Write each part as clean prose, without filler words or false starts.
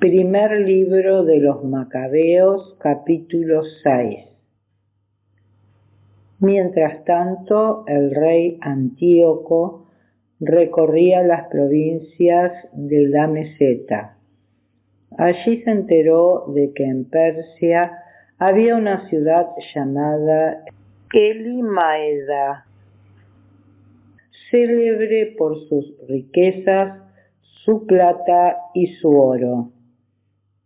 Primer libro de los Macabeos, capítulo 6. Mientras tanto, el rey Antíoco recorría las provincias de la Meseta. Allí se enteró de que en Persia había una ciudad llamada Elimaeda, célebre por sus riquezas, su plata y su oro.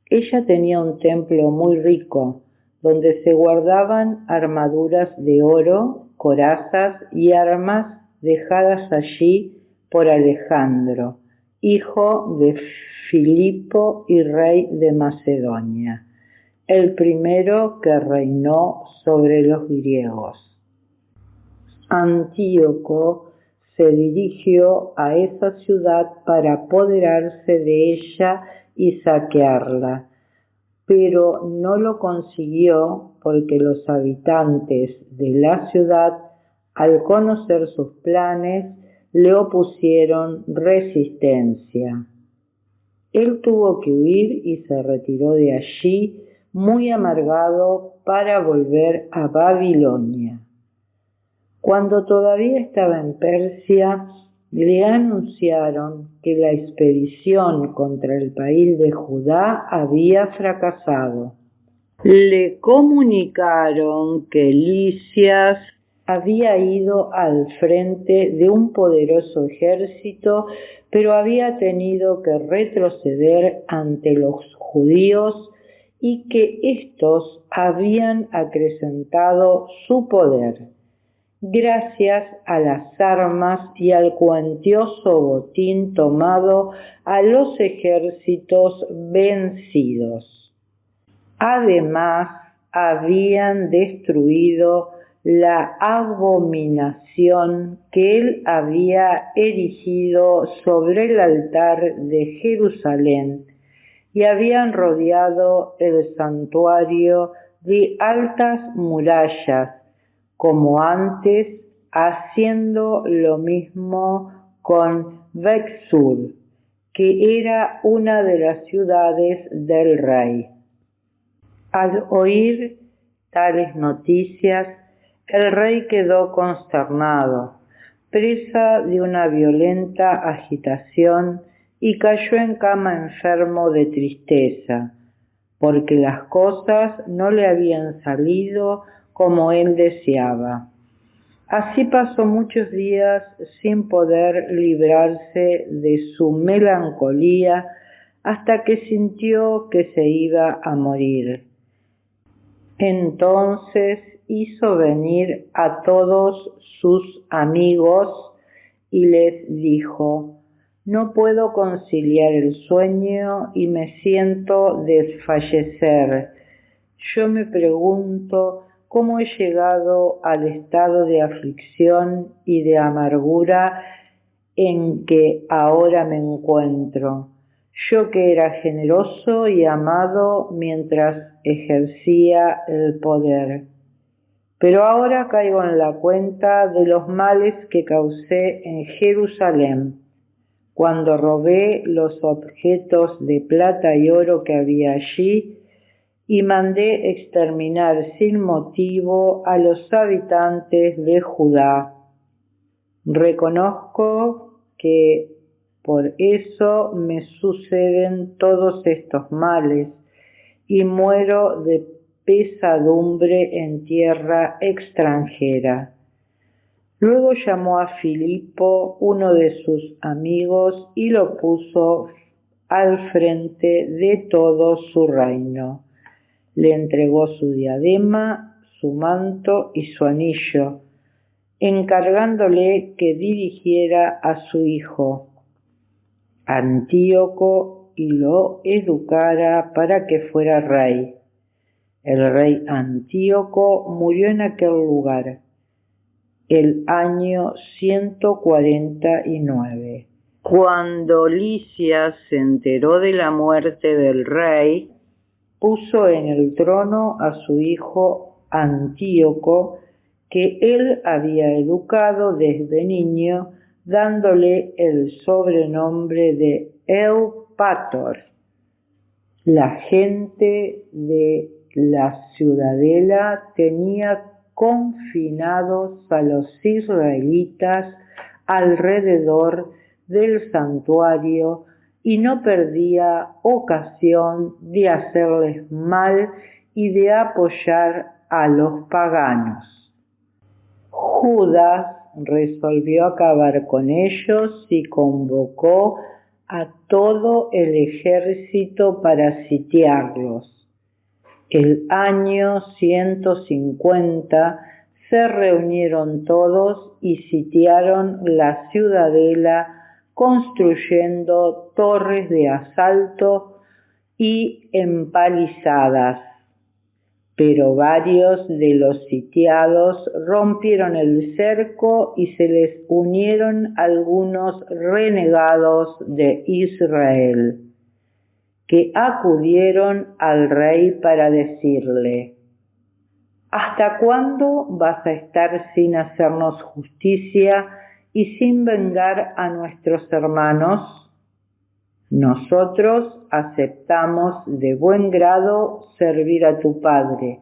Ella tenía un templo muy rico, donde se guardaban armaduras de oro, corazas y armas dejadas allí por Alejandro, hijo de Filipo y rey de Macedonia, el primero que reinó sobre los griegos. Antíoco se dirigió a esa ciudad para apoderarse de ella y saquearla, pero no lo consiguió porque los habitantes de la ciudad, al conocer sus planes, le opusieron resistencia. Él tuvo que huir y se retiró de allí muy amargado para volver a Babilonia. Cuando todavía estaba en Persia, le anunciaron que la expedición contra el país de Judá había fracasado. Le comunicaron que Lisias había ido al frente de un poderoso ejército, pero había tenido que retroceder ante los judíos y que éstos habían acrecentado su poder, gracias a las armas y al cuantioso botín tomado a los ejércitos vencidos. Además, habían destruido la abominación que él había erigido sobre el altar de Jerusalén y habían rodeado el santuario de altas murallas, como antes, haciendo lo mismo con Bexur, que era una de las ciudades del rey. Al oír tales noticias, el rey quedó consternado, presa de una violenta agitación, y cayó en cama enfermo de tristeza, porque las cosas no le habían salido como él deseaba. Así pasó muchos días sin poder librarse de su melancolía hasta que sintió que se iba a morir. Entonces hizo venir a todos sus amigos y les dijo: «No puedo conciliar el sueño y me siento desfallecer. Yo me pregunto cómo he llegado al estado de aflicción y de amargura en que ahora me encuentro, yo que era generoso y amado mientras ejercía el poder. Pero ahora caigo en la cuenta de los males que causé en Jerusalén, cuando robé los objetos de plata y oro que había allí y mandé exterminar sin motivo a los habitantes de Judá. Reconozco que por eso me suceden todos estos males y muero de pesadumbre en tierra extranjera». Luego llamó a Filipo, uno de sus amigos, y lo puso al frente de todo su reino. Le entregó su diadema, su manto y su anillo, encargándole que dirigiera a su hijo Antíoco y lo educara para que fuera rey. El rey Antíoco murió en aquel lugar el año 149. Cuando Lisias se enteró de la muerte del rey, puso en el trono a su hijo Antíoco, que él había educado desde niño, dándole el sobrenombre de Eupator. La gente de la ciudadela tenía confinados a los israelitas alrededor del santuario y no perdía ocasión de hacerles mal y de apoyar a los paganos. Judas resolvió acabar con ellos y convocó a todo el ejército para sitiarlos. El año 150 se reunieron todos y sitiaron la ciudadela construyendo torres de asalto y empalizadas. Pero varios de los sitiados rompieron el cerco y se les unieron algunos renegados de Israel, que acudieron al rey para decirle: ¿hasta cuándo vas a estar sin hacernos justicia y sin vengar a nuestros hermanos? Nosotros aceptamos de buen grado servir a tu padre,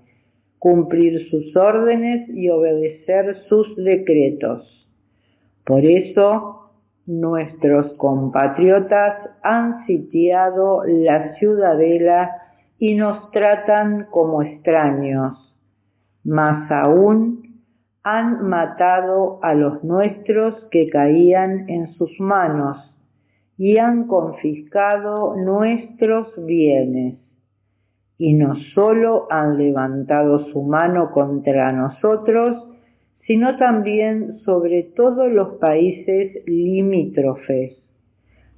cumplir sus órdenes y obedecer sus decretos. Por eso, nuestros compatriotas han sitiado la ciudadela y nos tratan como extraños. Más aún, han matado a los nuestros que caían en sus manos y han confiscado nuestros bienes. Y no solo han levantado su mano contra nosotros, sino también sobre todos los países limítrofes.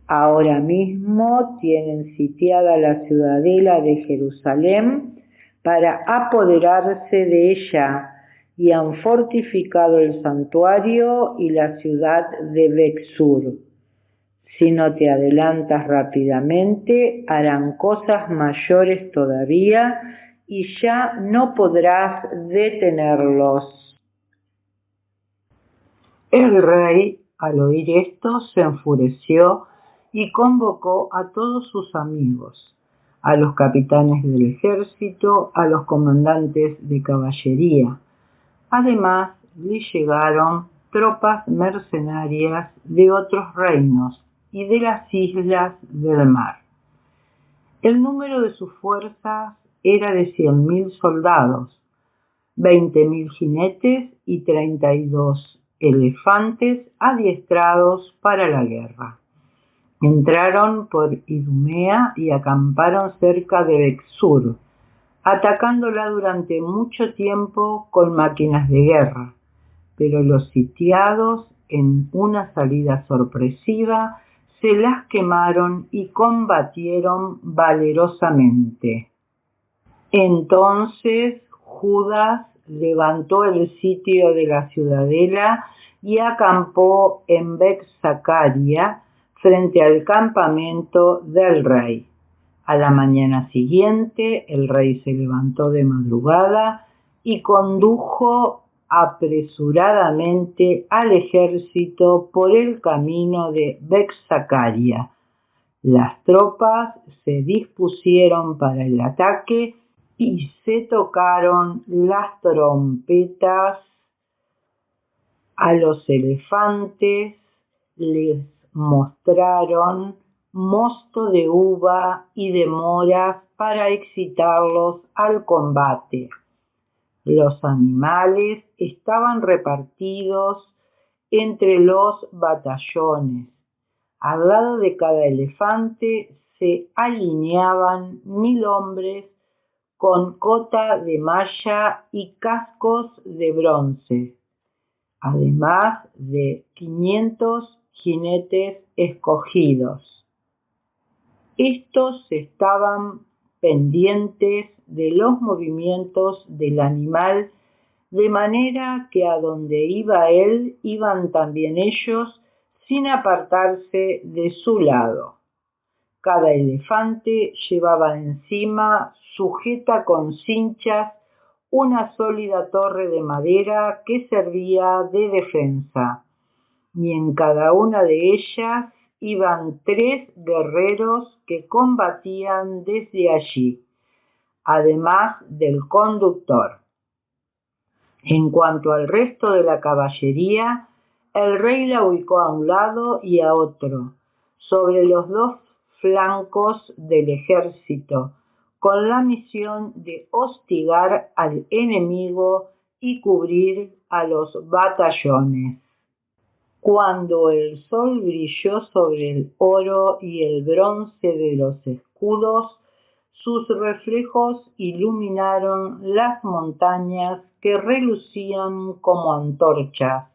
Ahora mismo tienen sitiada la ciudadela de Jerusalén para apoderarse de ella y han fortificado el santuario y la ciudad de Bexur. Si no te adelantas rápidamente, harán cosas mayores todavía y ya no podrás detenerlos. El rey, al oír esto, se enfureció y convocó a todos sus amigos, a los capitanes del ejército, a los comandantes de caballería. Además, le llegaron tropas mercenarias de otros reinos y de las islas del mar. El número de sus fuerzas era de 100.000 soldados, 20.000 jinetes y 32 elefantes adiestrados para la guerra. Entraron por Idumea y acamparon cerca de Bexur, atacándola durante mucho tiempo con máquinas de guerra, pero los sitiados, en una salida sorpresiva, se las quemaron y combatieron valerosamente. Entonces Judas levantó el sitio de la ciudadela y acampó en Beth-Zacaria frente al campamento del rey. A la mañana siguiente el rey se levantó de madrugada y condujo apresuradamente al ejército por el camino de Beth-Zacaria. Las tropas se dispusieron para el ataque y se tocaron las trompetas. A los elefantes les mostraron mosto de uva y de moras para excitarlos al combate. Los animales estaban repartidos entre los batallones. Al lado de cada elefante se alineaban 1.000 hombres con cota de malla y cascos de bronce, además de 500 jinetes escogidos. Estos estaban pendientes de los movimientos del animal, de manera que a donde iba él iban también ellos, sin apartarse de su lado. Cada elefante llevaba encima, sujeta con cinchas, una sólida torre de madera que servía de defensa, y en cada una de ellas iban 3 guerreros que combatían desde allí, además del conductor. En cuanto al resto de la caballería, el rey la ubicó a un lado y a otro, sobre los 2 flancos del ejército, con la misión de hostigar al enemigo y cubrir a los batallones. Cuando el sol brilló sobre el oro y el bronce de los escudos, sus reflejos iluminaron las montañas que relucían como antorchas.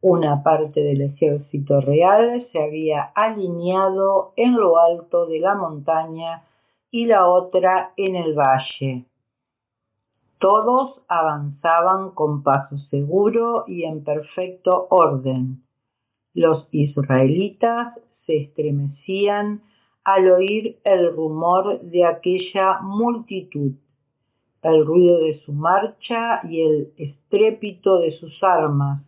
Una parte del ejército real se había alineado en lo alto de la montaña y la otra en el valle. Todos avanzaban con paso seguro y en perfecto orden. Los israelitas se estremecían al oír el rumor de aquella multitud, el ruido de su marcha y el estrépito de sus armas,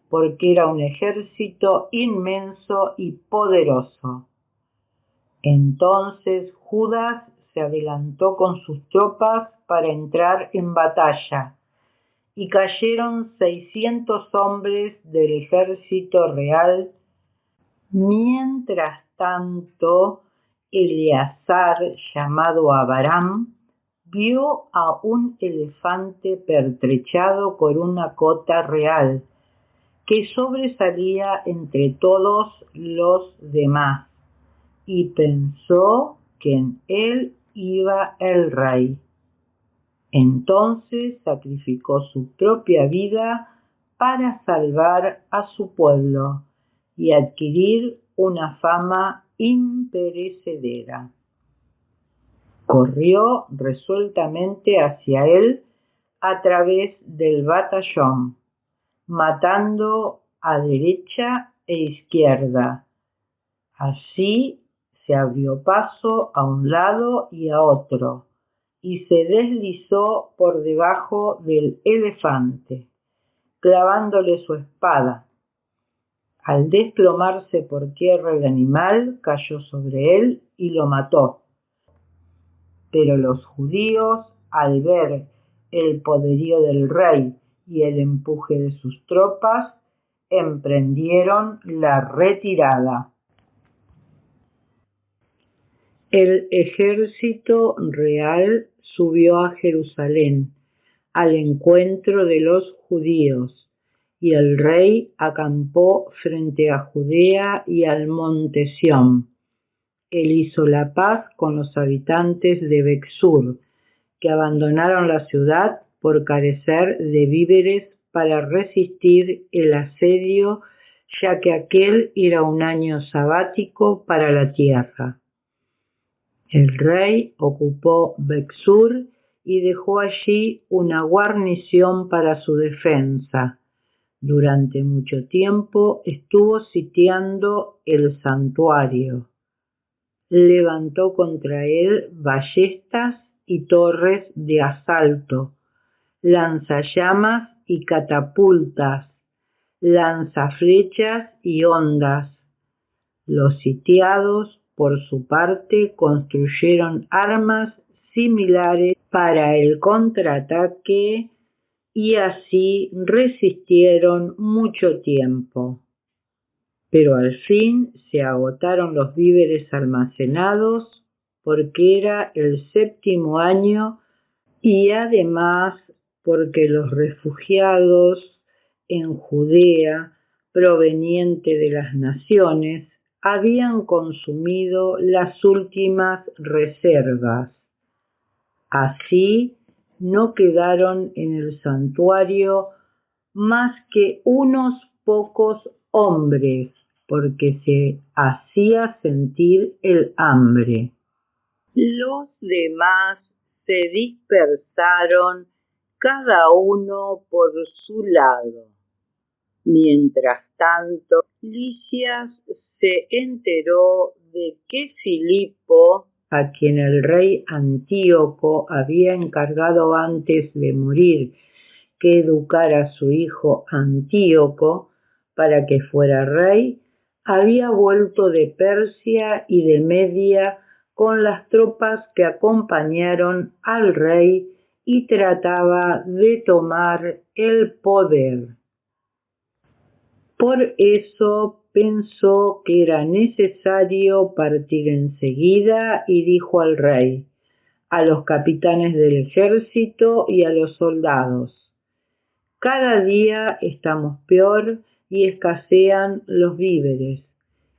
porque era un ejército inmenso y poderoso. Entonces Judas se adelantó con sus tropas para entrar en batalla, y cayeron 600 hombres del ejército real. Mientras tanto, Eleazar, llamado Abaram, vio a un elefante pertrechado con una cota real, que sobresalía entre todos los demás, y pensó que en él iba el rey. Entonces sacrificó su propia vida para salvar a su pueblo y adquirir una fama imperecedera. Corrió resueltamente hacia él a través del batallón, matando a derecha e izquierda. Así se abrió paso a un lado y a otro, y se deslizó por debajo del elefante, clavándole su espada. Al desplomarse por tierra el animal, cayó sobre él y lo mató. Pero los judíos, al ver el poderío del rey y el empuje de sus tropas, emprendieron la retirada. El ejército real subió a Jerusalén al encuentro de los judíos, y el rey acampó frente a Judea y al monte Sión. Él hizo la paz con los habitantes de Bexur, que abandonaron la ciudad por carecer de víveres para resistir el asedio, ya que aquel era un año sabático para la tierra. El rey ocupó Bexur y dejó allí una guarnición para su defensa. Durante mucho tiempo estuvo sitiando el santuario. Levantó contra él ballestas y torres de asalto, lanzallamas y catapultas, lanzaflechas y hondas. Los sitiados, por su parte, construyeron armas similares para el contraataque y así resistieron mucho tiempo. Pero al fin se agotaron los víveres almacenados porque era el 7º año y además porque los refugiados en Judea, provenientes de las naciones, habían consumido las últimas reservas. Así no quedaron en el santuario más que unos pocos hombres, porque se hacía sentir el hambre. Los demás se dispersaron cada uno por su lado. Mientras tanto, Lisias se enteró de que Filipo, a quien el rey Antíoco había encargado antes de morir que educara a su hijo Antíoco para que fuera rey, había vuelto de Persia y de Media con las tropas que acompañaron al rey y trataba de tomar el poder. Por eso pensó que era necesario partir enseguida y dijo al rey, a los capitanes del ejército y a los soldados: cada día estamos peor y escasean los víveres.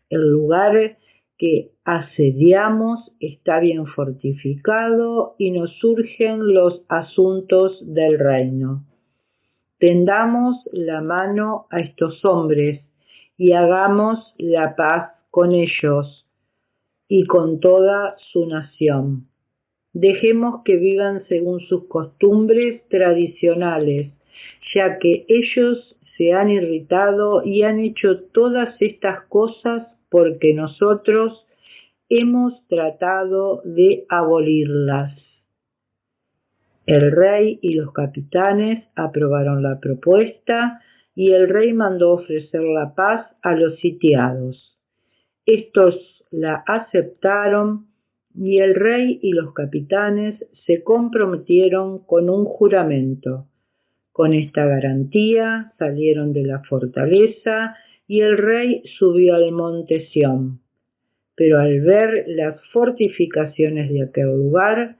El lugar que asediamos está bien fortificado y nos surgen los asuntos del reino. Tendamos la mano a estos hombres y hagamos la paz con ellos y con toda su nación. Dejemos que vivan según sus costumbres tradicionales, ya que ellos se han irritado y han hecho todas estas cosas porque nosotros hemos tratado de abolirlas. El rey y los capitanes aprobaron la propuesta y el rey mandó ofrecer la paz a los sitiados. Estos la aceptaron y el rey y los capitanes se comprometieron con un juramento. Con esta garantía salieron de la fortaleza y el rey subió al monte Sión. Pero al ver las fortificaciones de aquel lugar,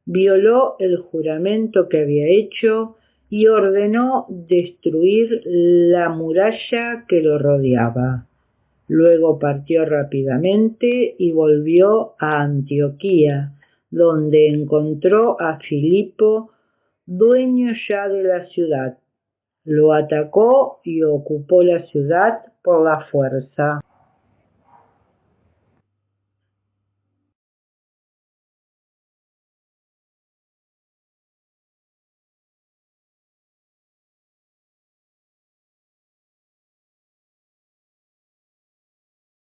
violó el juramento que había hecho y ordenó destruir la muralla que lo rodeaba. Luego partió rápidamente y volvió a Antioquía, donde encontró a Filipo, dueño ya de la ciudad. Lo atacó y ocupó la ciudad por la fuerza.